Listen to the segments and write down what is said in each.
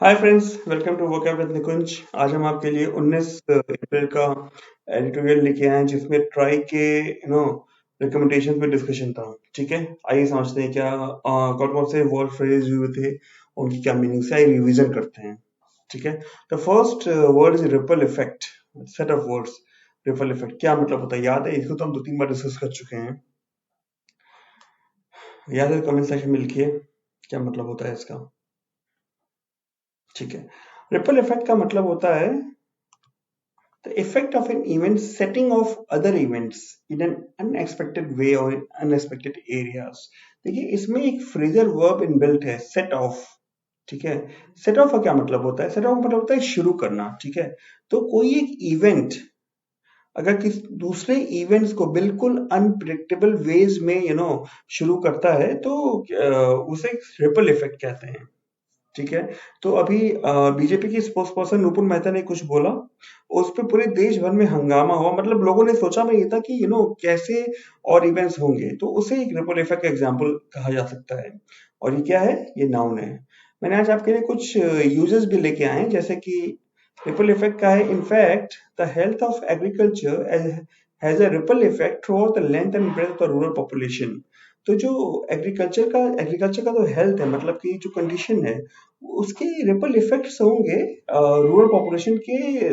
Hi friends, welcome to vocab with Nikunj. आज हम आपके लिए 19 अप्रैल का एडिटोरियल लेके आए हैं जिसमें ट्राई के रिकमेंडेशन पे डिस्कशन था। ठीक है, आइए समझते हैं क्या कौन कौन से वर्ड फ्रेज हुए थे, उनकी क्या मीनिंग से, आइए रिवीजन करते हैं। ठीक है, तो first word is ripple effect. Set of words. Ripple effect क्या मतलब होता है, याद है? इसको तो हम 2-3 बार डिस्कस कर चुके हैं। याद है? कमेंट सेक्शन में लिखिए क्या मतलब होता है इसका। ठीक है, रिपल इफेक्ट का मतलब होता है the effect of an event setting off other events in an unexpected way or in unexpected areas। देखिए, इसमें एक फ्रेजल वर्ब इनबिल्ट है, सेट ऑफ। ठीक है, सेट ऑफ का क्या मतलब होता है? सेट ऑफ मतलब होता है शुरू करना। ठीक है, तो कोई एक इवेंट अगर किस दूसरे इवेंट्स को बिल्कुल अनप्रिडिक्टेबल वेज में शुरू करता है तो उसे रिपल इफेक्ट कहते हैं। ठीक है, तो अभी बीजेपी की स्पोक्स पर्सन नुपुर मेहता ने कुछ बोला, उस पे पूरे देश भर में हंगामा हुआ। मतलब लोगों ने सोचा नहीं था कि कैसे और इवेंट्स होंगे, तो उसे एक रिपल इफेक्ट का एग्जांपल कहा जा सकता है। और ये क्या है? ये नाउन है। मैंने आज आपके लिए कुछ यूजेस भी लेके आए हैं, जैसे कि रिपल इफेक्ट का है, in fact the health of agriculture has a ripple effect through out the length and breadth of the rural population. तो जो एग्रीकल्चर का जो हेल्थ है, मतलब कि जो कंडीशन है, उसके रिपल इफेक्ट्स होंगे रूरल पॉपुलेशन के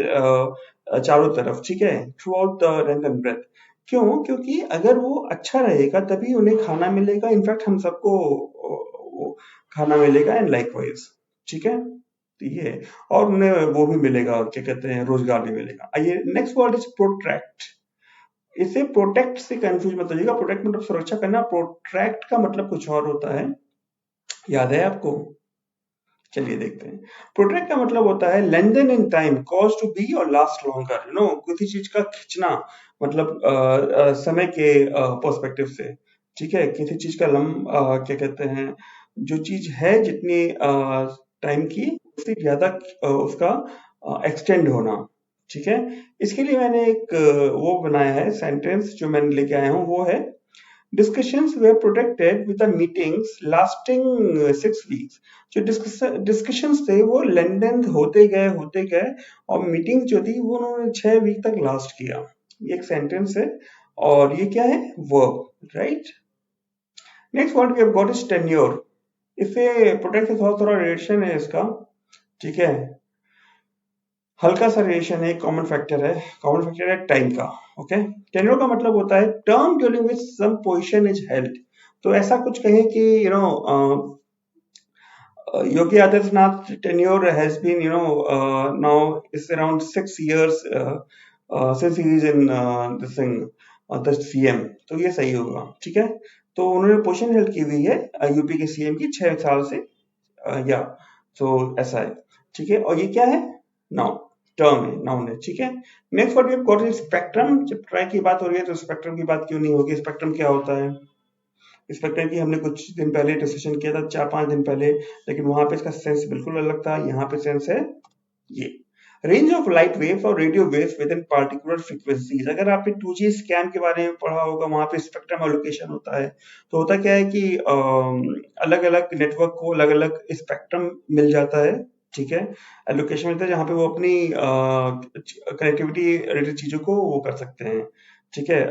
चारों तरफ। ठीक है, throughout the length and breadth. क्यों? क्योंकि अगर वो अच्छा रहेगा तभी उन्हें खाना मिलेगा, इनफैक्ट हम सबको खाना मिलेगा एंड लाइकवाइज। ठीक है, तो ये है। और उन्हें वो भी मिलेगा, क्या कहते हैं, रोजगार भी मिलेगा। आइए, नेक्स्ट वर्ड इज प्रोट्रैक्ट। इसे प्रोटेक्ट से कंफ्यूज मत होइएगा। प्रोटेक्ट मतलब सुरक्षा करना, प्रोट्रैक्ट का मतलब कुछ और होता है। याद है आपको? चलिए देखते हैं। प्रोट्रैक्ट का मतलब होता है lengthen in time, cause to be और लास्ट लॉन्गर। किसी चीज का खींचना, मतलब समय के पर्सपेक्टिव से। ठीक है, किसी चीज का क्या कहते हैं, जो चीज है जितनी टाइम की, उससे ज्यादा उसका एक्सटेंड होना। ठीक है, इसके लिए मैंने एक वो बनाया है सेंटेंस, जो मैंने लेके आया हूँ, वो है Discussions were protected with the meetings lasting 6 weeks। जो डिस्कशंस थे वो लंदन होते गए और मीटिंग जो थी वो उन्होंने 6 वीक तक लास्ट किया। ये एक सेंटेंस है और ये क्या है? Verb, right. Next word we have got is tenure. इसे प्रोटेक्ट से थोड़ा थोड़ा रिलेशन है इसका। ठीक है, हल्का सा रिलेशन है, कॉमन फैक्टर है। कॉमन फैक्टर है टाइम का। ओके, टेन्योर का मतलब होता है term during which some position is held. तो ऐसा कुछ कहें कि Yogi Adityanath tenure has been now is around 6 years since he is in this thing the CM। तो ये सही होगा। ठीक है, तो उन्होंने पोजीशन हेल्ड की हुई है यूपी के सीएम की 6 साल से। या तो ऐसा है। ठीक है, और ये क्या है? नाउन, टर्म है, नाउन है। ठीक है, next word we have got is spectrum. जब ट्राई की बात हो रही है तो स्पेक्ट्रम की बात क्यों नहीं होगी? स्पेक्ट्रम क्या होता है? स्पेक्ट्रम की हमने कुछ दिन पहले डिस्कशन किया था, 4-5 दिन पहले, लेकिन वहां पे इसका सेंस बिल्कुल अलग था। यहाँ पे सेंस है ये रेंज ऑफ लाइट वेव्स और radio waves with in particular frequencies. अगर आपने 2G स्कैम के बारे में पढ़ा होगा, वहां पे स्पेक्ट्रम एलोकेशन होता है। तो होता क्या है कि अलग अलग नेटवर्क को अलग अलग स्पेक्ट्रम मिल जाता है। ठीक है, एलोकेशन मिलता है जहाँ पे वो अपनी कनेक्टिविटी रिलेटेड चीजों को वो कर सकते हैं। ठीक है,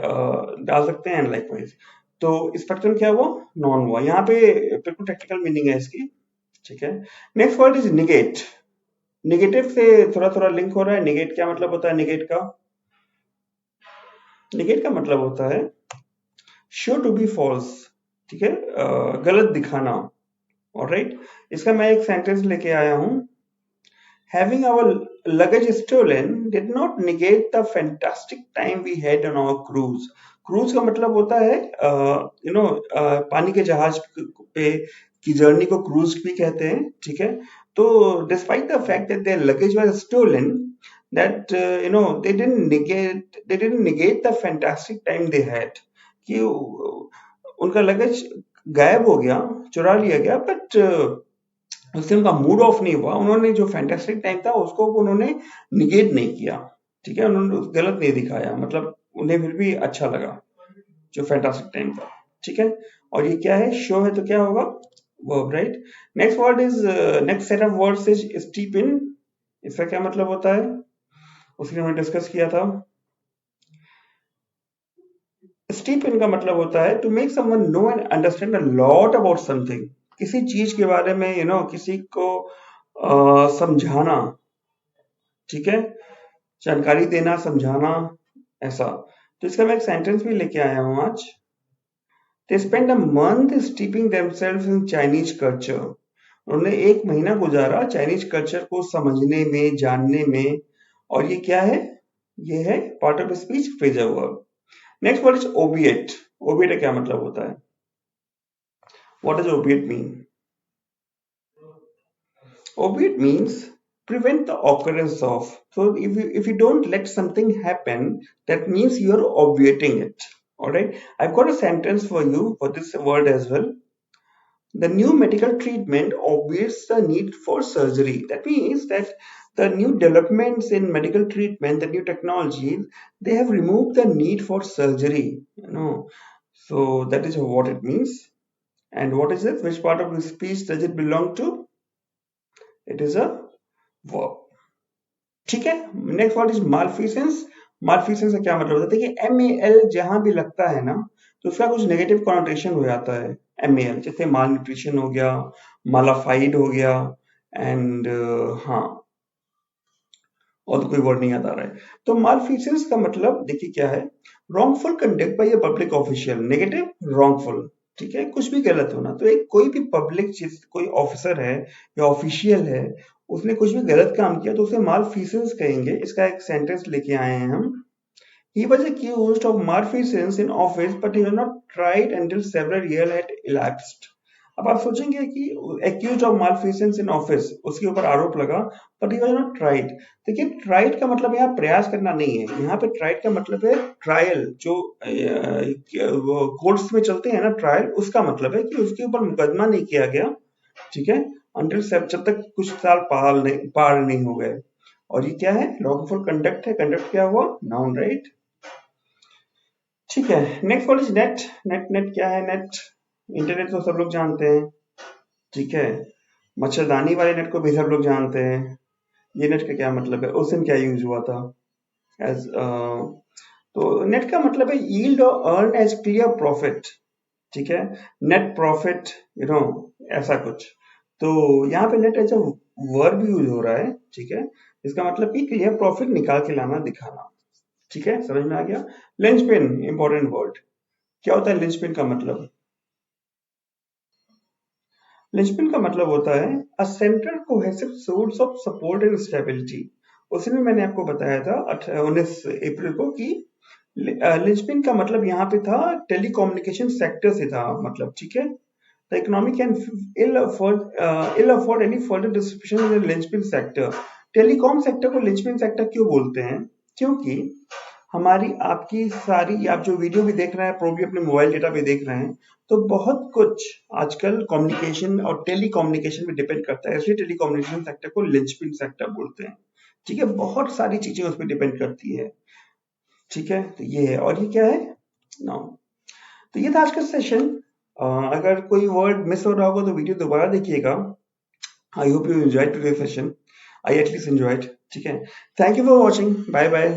डाल सकते हैं एंड लाइकवाइज। तो स्पेक्ट्रम क्या हुआ? नॉन हुआ। यहाँ पे बिल्कुल टेक्निकल मीनिंग है इसकी। ठीक है, next word is negate. Negative से थोड़ा थोड़ा लिंक हो रहा है। निगेट क्या मतलब होता है? निगेट का मतलब होता है शो टू बी फॉल्स। ठीक है, गलत दिखाना। ऑलराइट, इसका मैं एक सेंटेंस लेके आया हूं। Having our luggage stolen did not negate the fantastic time we had on our cruise। Cruise का मतलब होता है पानी के जहाज पे की जर्नी को क्रूज भी कहते हैं। ठीक है, तो despite the fact that their luggage was stolen, that they didn't negate the fantastic time they had। कि उनका लगेज गायब हो गया, चुरा लिया गया, बट उससे उनका मूड ऑफ नहीं हुआ। उन्होंने जो फैंटास्टिक टाइम था उसको उन्होंने निगेट नहीं किया। ठीक है, उन्होंने गलत नहीं दिखाया, मतलब उन्हें फिर भी अच्छा लगा जो फैंटास्टिक टाइम था। ठीक है, और ये क्या है? शो है, तो क्या होगा? verb, right? Next word is next set of words is steep in. इसका क्या मतलब होता है, उसने हमने डिस्कस किया था। स्टीप इन का मतलब होता है to make someone know and understand a lot about something, किसी चीज के बारे में किसी को समझाना, ठीक है, जानकारी देना, समझाना, ऐसा। तो इसका मैं एक सेंटेंस भी लेके आया हूं आज। They spend a month steeping themselves in Chinese culture. उन्होंने एक महीना गुजारा चाइनीज कल्चर को समझने में, जानने में। और ये क्या है, ये है part of speech phrasal verb. Next word is obviate. Obviate का क्या मतलब होता है? What does obviate mean? Obviate means prevent the occurrence of. So if you don't let something happen, that means you are obviating it. All right. I've got a sentence for you for this word as well. The new medical treatment obviates the need for surgery. That means that the new developments in medical treatment, the new technology, they have removed the need for surgery. So that is what it means. And what is it? Which part of the speech does it belong to? It is a verb. ठीक है। Next word is malfeasance. Malfeasance का क्या मतलब होता है? देखिए MAL जहां भी लगता है ना, तो उसका कुछ नेगेटिव कॉनोटेशन हो जाता है। MAL जैसे माल न्यूट्रिशन हो गया, मालाफाइड हो गया, एंड हाँ, और तो कोई वर्ड नहीं याद आ रहा है। तो मालफिसेंस का मतलब देखिए क्या है, wrongful conduct bye a public official. Negative, wrongful, ठीक है, कुछ भी गलत होना। तो एक कोई भी पब्लिक चीज, कोई ऑफिसर है या ऑफिशियल है, उसने कुछ भी गलत काम किया तो उसे मालफिसेंस कहेंगे। इसका एक सेंटेंस लेके आए हैं हम। He was accused of malfeasance in office, but he was not tried until several years had elapsed. अब आप सोचेंगे कि accused of malfeasance in office, उसके ऊपर आरोप लगा, but he was not tried। देखिए tried का मतलब यहाँ प्रयास करना नहीं है, यहाँ पे tried का मतलब है ट्रायल। जो कोर्ट्स में चलते हैं ना ट्रायल, उसका मतलब है कि उसके ऊपर मुकदमा नहीं किया गया, ठीक है, अंटिल जब तक कुछ साल पार नहीं हो गए। और ये क्या है? लॉफुल कंडक्ट है। कंडक्ट क्या हुआ? Noun, right? ठीक है। Next word is net. Net, net क्या है? नेट इंटरनेट तो सब लोग जानते हैं, ठीक है। मच्छरदानी वाले नेट को भी सब लोग जानते हैं। ये नेट का क्या मतलब है? उस दिन क्या यूज हुआ था? एज तो नेट का मतलब है यील्ड और अर्न एज क्लियर प्रॉफिट, ठीक है, नेट प्रॉफिट, ऐसा कुछ। तो यहाँ पे net as a verb use हो रहा है, ठीक है। इसका मतलब कि क्लियर प्रॉफिट निकाल के लाना, दिखाना, ठीक है, समझ में आ गया। Linchpin, important word. क्या होता है लिंचपिन का मतलब? लिंचपिन का मतलब होता है a central cohesive source of support and stability. उस दिन मैंने आपको बताया था 19 अप्रैल को कि लिंचपिन का मतलब यहाँ पे था टेलीकम्युनिकेशन सेक्टर से था, मतलब, ठीक है। The economy can ill afford any further disruption in the linchpin sector. Telecom sector को लिंचपिन सेक्टर क्यों बोलते हैं? क्योंकि हमारी आपकी सारी, आप जो वीडियो भी देख रहे हैं, प्रो भी अपने मोबाइल डेटा पे देख रहे हैं, तो बहुत कुछ आजकल कम्युनिकेशन और टेलीकम्युनिकेशन पे डिपेंड करता है, इसलिए टेलीकम्युनिकेशन सेक्टर को लिंचपिन सेक्टर बोलते हैं, ठीक है। बहुत सारी चीजें उस पर डिपेंड करती है, ठीक है। तो ये है, और ये क्या है? नाउन। तो ये था आज का सेशन। अगर कोई वर्ड मिस हो रहा होगा तो वीडियो दोबारा देखिएगा। I hope you enjoyed today session. I at least enjoyed, ठीक है। Thank you for watching. Bye bye.